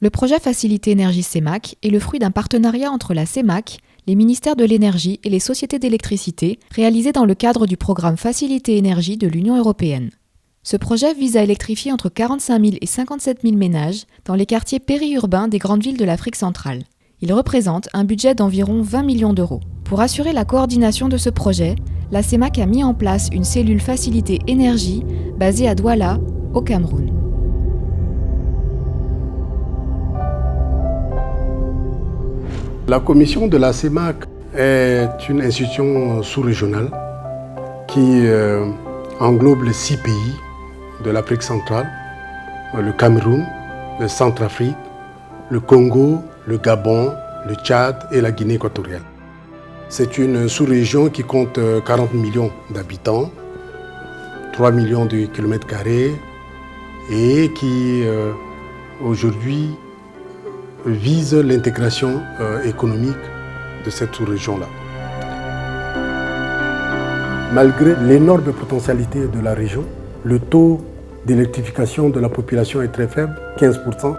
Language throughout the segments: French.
Le projet Facilité Énergie CEMAC est le fruit d'un partenariat entre la CEMAC, les ministères de l'énergie et les sociétés d'électricité, réalisé dans le cadre du programme Facilité Énergie de l'Union européenne. Ce projet vise à électrifier entre 45 000 et 57 000 ménages dans les quartiers périurbains des grandes villes de l'Afrique centrale. Il représente un budget d'environ 20 millions d'euros. Pour assurer la coordination de ce projet, la CEMAC a mis en place une cellule Facilité Énergie basée à Douala, au Cameroun. La commission de la CEMAC est une institution sous-régionale qui englobe les 6 pays de l'Afrique centrale, le Cameroun, le Centrafrique, le Congo, le Gabon, le Tchad et la Guinée équatoriale. C'est une sous-région qui compte 40 millions d'habitants, 3 millions de kilomètres carrés et qui aujourd'hui vise l'intégration économique de cette sous-région-là. Malgré l'énorme potentialité de la région, le taux d'électrification de la population est très faible, 15%.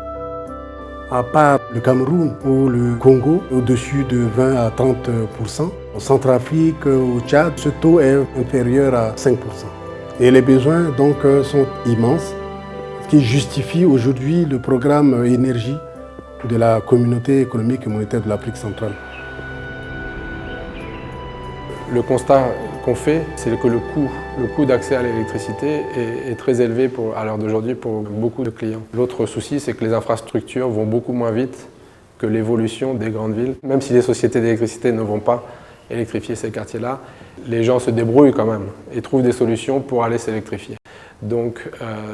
À part le Cameroun ou le Congo, au-dessus de 20 à 30%. En Centrafrique, au Tchad, ce taux est inférieur à 5%. Et les besoins donc sont immenses, ce qui justifie aujourd'hui le programme énergie de la communauté économique et monétaire de l'Afrique centrale. Le constat qu'on fait, c'est que le coût d'accès à l'électricité est très élevé à l'heure d'aujourd'hui pour beaucoup de clients. L'autre souci, c'est que les infrastructures vont beaucoup moins vite que l'évolution des grandes villes. Même si les sociétés d'électricité ne vont pas électrifier ces quartiers-là, les gens se débrouillent quand même et trouvent des solutions pour aller s'électrifier. Donc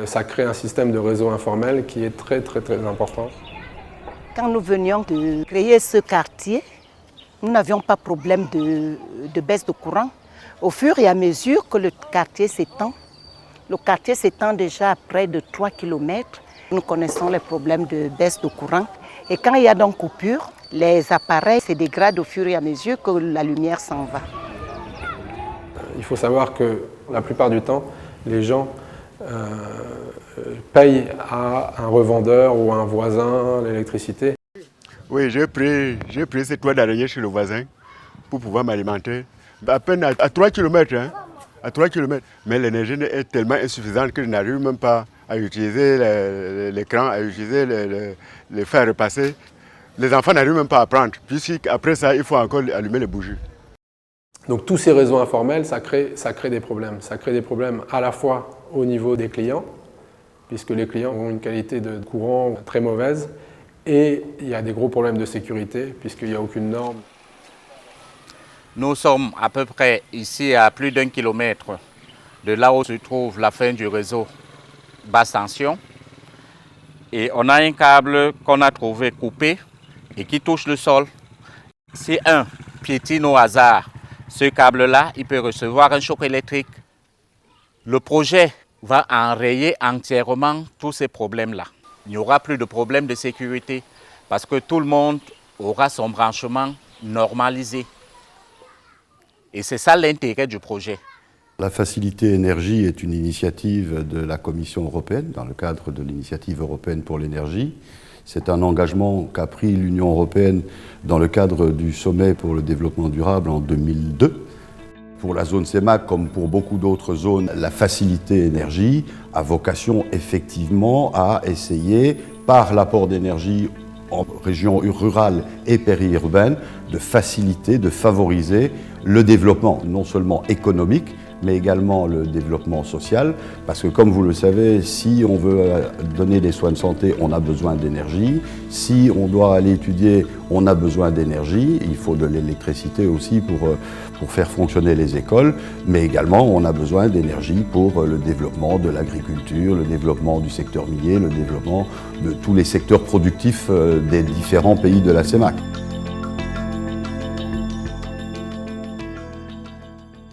ça crée un système de réseau informel qui est très important. Quand nous venions de créer ce quartier, nous n'avions pas de problème de baisse de courant. Au fur et à mesure que le quartier s'étend déjà à près de 3 km, nous connaissons les problèmes de baisse de courant. Et quand il y a donc coupure, les appareils se dégradent au fur et à mesure que la lumière s'en va. Il faut savoir que la plupart du temps, les gens payent à un revendeur ou à un voisin l'électricité. Oui, j'ai pris ces 3 d'araignée chez le voisin pour pouvoir m'alimenter. À peine à 3 km, hein, à 3 km. Mais l'énergie est tellement insuffisante que je n'arrive même pas à utiliser l'écran, à utiliser les fers à repasser. Les enfants n'arrivent même pas à prendre, puisqu'après ça, il faut encore allumer les bougies. Donc tous ces réseaux informels, ça crée des problèmes. Ça crée des problèmes à la fois au niveau des clients, puisque les clients ont une qualité de courant très mauvaise, et il y a des gros problèmes de sécurité, puisqu'il n'y a aucune norme. Nous sommes à peu près ici à plus d'1 kilomètre de là où se trouve la fin du réseau basse tension. Et on a un câble qu'on a trouvé coupé et qui touche le sol. Si un piétine au hasard ce câble-là, il peut recevoir un choc électrique. Le projet va enrayer entièrement tous ces problèmes-là. Il n'y aura plus de problème de sécurité parce que tout le monde aura son branchement normalisé. Et c'est ça l'intérêt du projet. La Facilité Énergie est une initiative de la Commission européenne dans le cadre de l'initiative européenne pour l'énergie. C'est un engagement qu'a pris l'Union européenne dans le cadre du sommet pour le développement durable en 2002. Pour la zone CEMAC, comme pour beaucoup d'autres zones, la Facilité Énergie a vocation effectivement à essayer, par l'apport d'énergie en région rurale et périurbaine, de faciliter, de favoriser le développement non seulement économique, mais également le développement social, parce que comme vous le savez, si on veut donner des soins de santé, on a besoin d'énergie. Si on doit aller étudier, on a besoin d'énergie. Il faut de l'électricité aussi pour faire fonctionner les écoles, mais également on a besoin d'énergie pour le développement de l'agriculture, le développement du secteur minier, le développement de tous les secteurs productifs des différents pays de la CEMAC.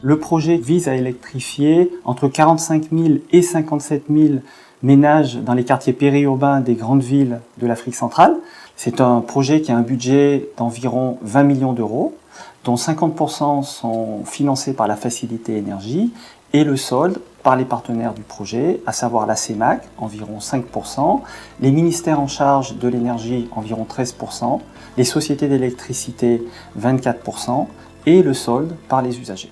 Le projet vise à électrifier entre 45 000 et 57 000 ménages dans les quartiers périurbains des grandes villes de l'Afrique centrale. C'est un projet qui a un budget d'environ 20 millions d'euros, dont 50% sont financés par la Facilité Énergie et le solde par les partenaires du projet, à savoir la CEMAC, environ 5%, les ministères en charge de l'énergie, environ 13%, les sociétés d'électricité, 24%, et le solde par les usagers.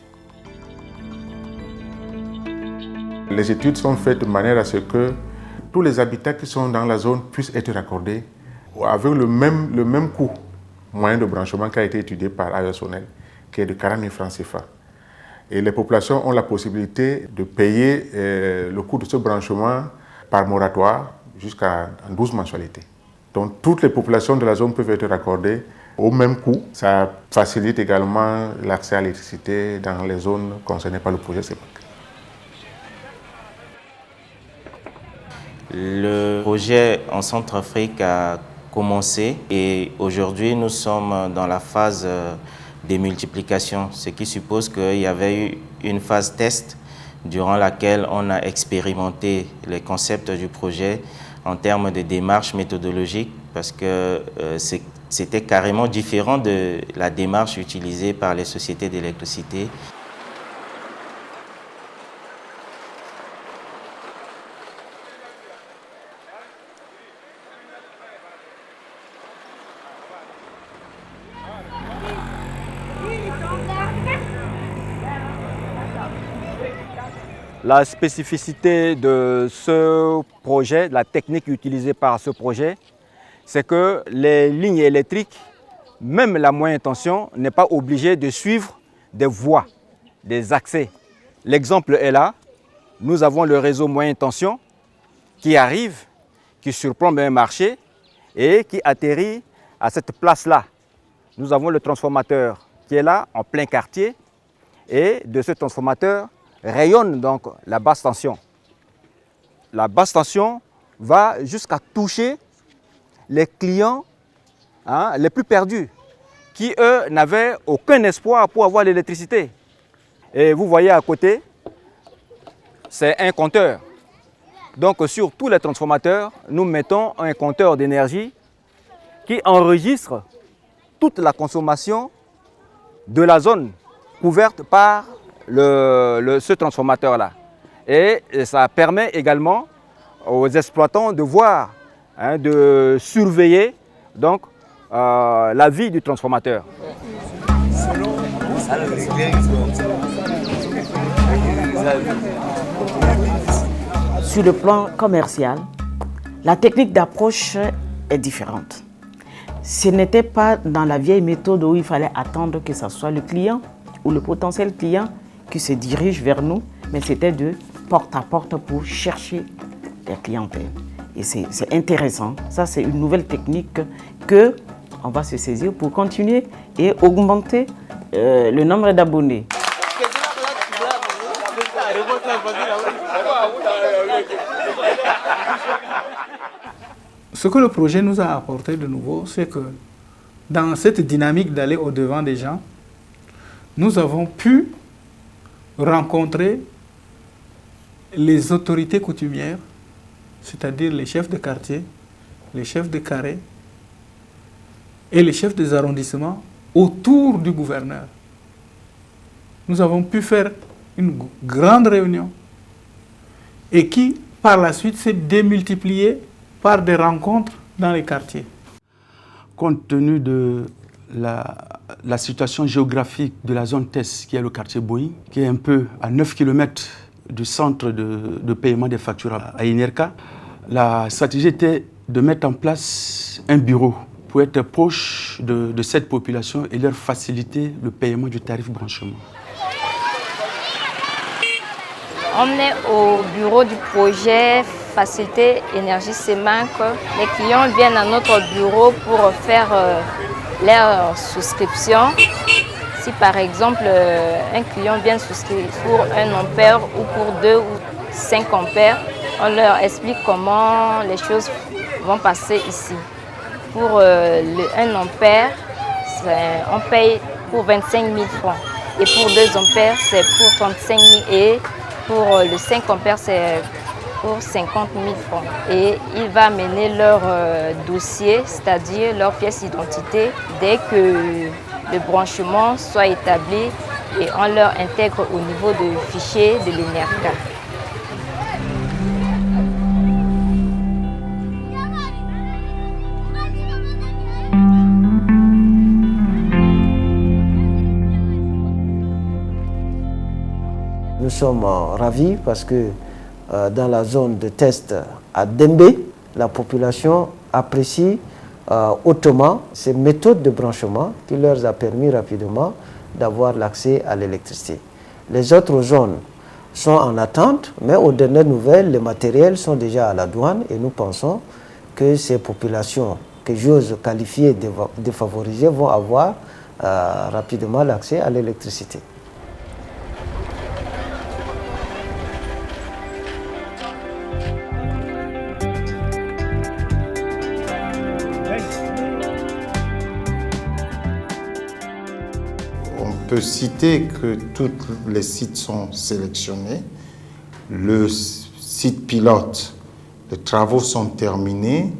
Les études sont faites de manière à ce que tous les habitats qui sont dans la zone puissent être raccordés avec le même coût moyen de branchement qui a été étudié par AESONEL, qui est de 40 000 francs CFA. Et les populations ont la possibilité de payer le coût de ce branchement par moratoire jusqu'à 12 mensualités. Donc toutes les populations de la zone peuvent être raccordées au même coût. Ça facilite également l'accès à l'électricité dans les zones concernées par le projet CEMAC. Le projet en Centrafrique a commencé et aujourd'hui nous sommes dans la phase de multiplication, ce qui suppose qu'il y avait eu une phase test durant laquelle on a expérimenté les concepts du projet en termes de démarche méthodologique parce que c'était carrément différent de la démarche utilisée par les sociétés d'électricité. La spécificité de ce projet, la technique utilisée par ce projet, c'est que les lignes électriques, même la moyenne tension, n'est pas obligée de suivre des voies, des accès. L'exemple est là. Nous avons le réseau moyenne tension qui arrive, qui surplombe un marché et qui atterrit à cette place-là. Nous avons le transformateur qui est là, en plein quartier, et de ce transformateur rayonne donc la basse tension. La basse tension va jusqu'à toucher les clients les plus perdus, qui eux n'avaient aucun espoir pour avoir l'électricité. Et vous voyez à côté, c'est un compteur. Donc sur tous les transformateurs, nous mettons un compteur d'énergie qui enregistre toute la consommation de la zone couverte par ce transformateur-là. Et ça permet également aux exploitants de voir, de surveiller donc, la vie du transformateur. Sur le plan commercial, la technique d'approche est différente. Ce n'était pas dans la vieille méthode où il fallait attendre que ce soit le client ou le potentiel client qui se dirige vers nous, mais c'était de porte à porte pour chercher des clientèles. Et c'est intéressant. Ça, c'est une nouvelle technique qu'on va se saisir pour continuer et augmenter le nombre d'abonnés. Ce que le projet nous a apporté de nouveau, c'est que dans cette dynamique d'aller au-devant des gens, nous avons pu rencontrer les autorités coutumières, c'est-à-dire les chefs de quartier, les chefs de carré et les chefs des arrondissements autour du gouverneur. Nous avons pu faire une grande réunion et qui, par la suite, s'est démultipliée par des rencontres dans les quartiers. Compte tenu de la situation géographique de la zone TES, qui est le quartier Boï, qui est un peu à 9 km du centre de paiement des factures à Inerka, la stratégie était de mettre en place un bureau pour être proche de cette population et leur faciliter le paiement du tarif branchement. On est au bureau du projet Facilité Énergie CEMAC. Les clients viennent à notre bureau pour faire leur souscription. Si par exemple un client vient souscrire pour 1 ampère ou pour 2 ou 5 ampères, on leur explique comment les choses vont passer ici. Pour le 1 ampère, on paye pour 25 000 francs. Et pour 2 ampères, c'est pour 35 000 et pour le 5 ampères, c'est pour 50 000 francs. Et il va amener leur dossier, c'est-à-dire leur pièce d'identité, dès que le branchement soit établi et on leur intègre au niveau du fichier de l'ENERCA. sommes ravis parce que dans la zone de test à Dembé, la population apprécie hautement ces méthodes de branchement qui leur a permis rapidement d'avoir l'accès à l'électricité. Les autres zones sont en attente, mais aux dernières nouvelles, les matériels sont déjà à la douane et nous pensons que ces populations que j'ose qualifier de défavorisées vont avoir rapidement l'accès à l'électricité. On peut citer que tous les sites sont sélectionnés. Le site pilote, les travaux sont terminés.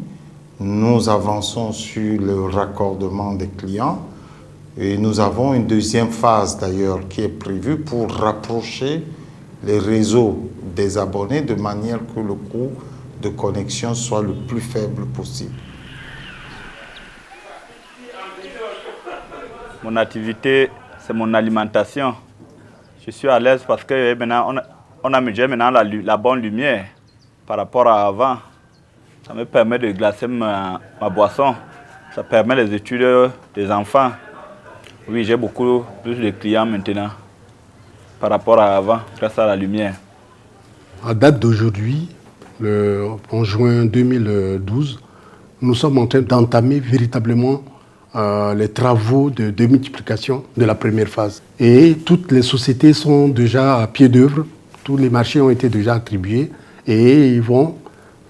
Nous avançons sur le raccordement des clients et nous avons une deuxième phase d'ailleurs qui est prévue pour rapprocher les réseaux des abonnés de manière que le coût de connexion soit le plus faible possible. Mon activité, c'est mon alimentation. Je suis à l'aise parce que maintenant, on a maintenant la bonne lumière par rapport à avant. Ça me permet de glacer ma boisson. Ça permet les études des enfants. Oui, j'ai beaucoup plus de clients maintenant par rapport à avant, grâce à la lumière. À date d'aujourd'hui, en juin 2012, nous sommes en train d'entamer véritablement les travaux de démultiplication de la première phase. Et toutes les sociétés sont déjà à pied d'œuvre, tous les marchés ont été déjà attribués et ils vont,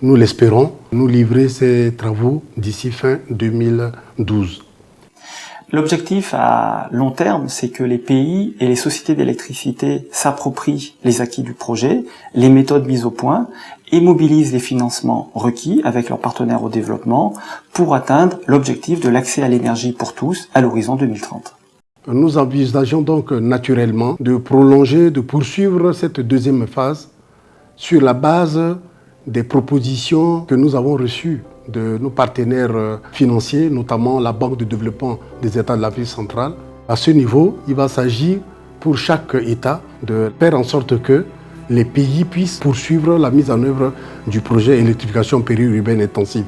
nous l'espérons, nous livrer ces travaux d'ici fin 2012. L'objectif à long terme, c'est que les pays et les sociétés d'électricité s'approprient les acquis du projet, les méthodes mises au point et mobilisent les financements requis avec leurs partenaires au développement pour atteindre l'objectif de l'accès à l'énergie pour tous à l'horizon 2030. Nous envisageons donc naturellement de prolonger, de poursuivre cette deuxième phase sur la base des propositions que nous avons reçues de nos partenaires financiers, notamment la Banque de développement des États de l'Afrique centrale. À ce niveau, il va s'agir pour chaque État de faire en sorte que les pays puissent poursuivre la mise en œuvre du projet électrification périurbaine intensive.